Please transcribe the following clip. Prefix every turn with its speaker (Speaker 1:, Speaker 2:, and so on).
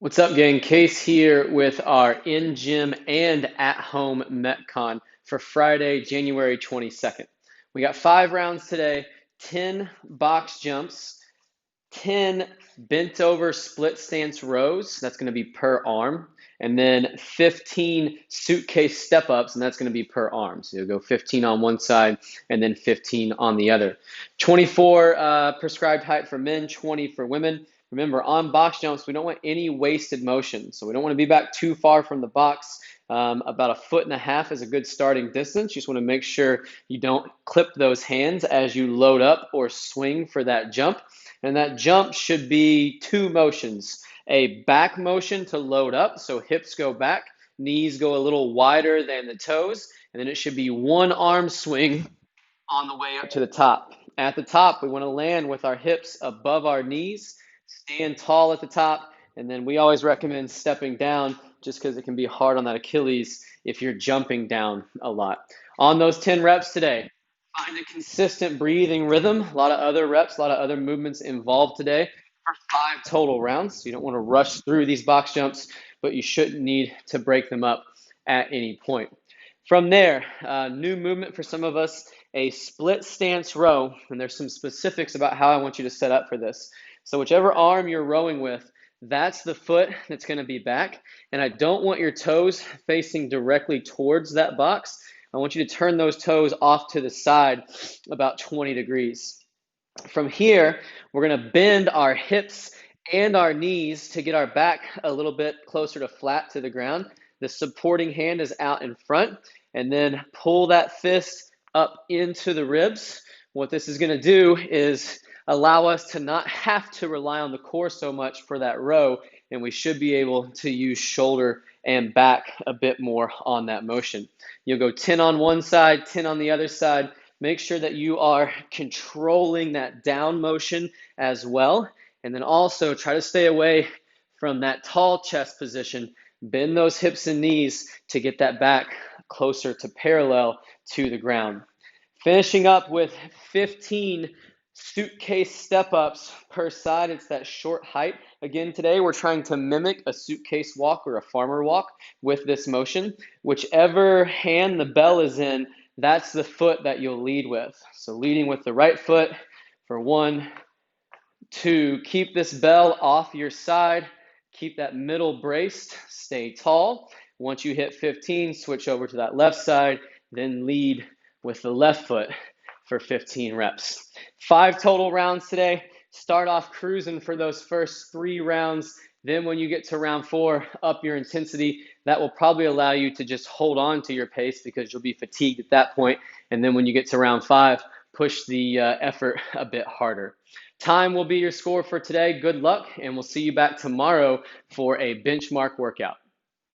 Speaker 1: What's up, gang? Case here with our in-gym and at-home Metcon for Friday, January 22nd. We got 5 rounds today, 10 box jumps, 10 bent over split stance rows. That's going to be per arm. And then 15 suitcase step ups, and that's going to be per arm. So you'll go 15 on one side and then 15 on the other. 24 prescribed height for men, 20 for women. Remember, on box jumps, we don't want any wasted motion. So we don't want to be back too far from the box. About 1.5 feet is a good starting distance. You just want to make sure you don't clip those hands as you load up or swing for that jump. And that jump should be 2 motions. A back motion to load up, so hips go back, knees go a little wider than the toes, and then it should be 1 arm swing on the way up to the top. At the top, we want to land with our hips above our knees, stand tall at the top, and then we always recommend stepping down just because it can be hard on that Achilles if you're jumping down a lot. On those 10 reps today, find a consistent breathing rhythm. A lot of other reps, a lot of other movements involved today for 5 total rounds. So you don't want to rush through these box jumps, but you shouldn't need to break them up at any point. From there, new movement for some of us, a split stance row, and there's some specifics about how I want you to set up for this. So whichever arm you're rowing with, that's the foot that's going to be back, and I don't want your toes facing directly towards that box. I want you to turn those toes off to the side about 20 degrees. From here, we're going to bend our hips and our knees to get our back a little bit closer to flat to the ground. The supporting hand is out in front, and then pull that fist up into the ribs. What this is going to do is allow us to not have to rely on the core so much for that row, and we should be able to use shoulder and back a bit more on that motion. You'll go 10 on one side, 10 on the other side. Make sure that you are controlling that down motion as well. And then also try to stay away from that tall chest position. Bend those hips and knees to get that back closer to parallel to the ground. Finishing up with 15 suitcase step ups per side. It's that short height. Again, today we're trying to mimic a suitcase walk or a farmer walk with this motion. Whichever hand the bell is in, that's the foot that you'll lead with. So leading with the right foot for 1, 2, keep this bell off your side. Keep that middle braced, stay tall. Once you hit 15, switch over to that left side, then lead with the left foot for 15 reps. 5 total rounds today. Start off cruising for those first 3 rounds. Then when you get to round 4, up your intensity. That will probably allow you to just hold on to your pace because you'll be fatigued at that point. And then when you get to round 5, push the effort a bit harder. Time will be your score for today. Good luck, and we'll see you back tomorrow for a benchmark workout.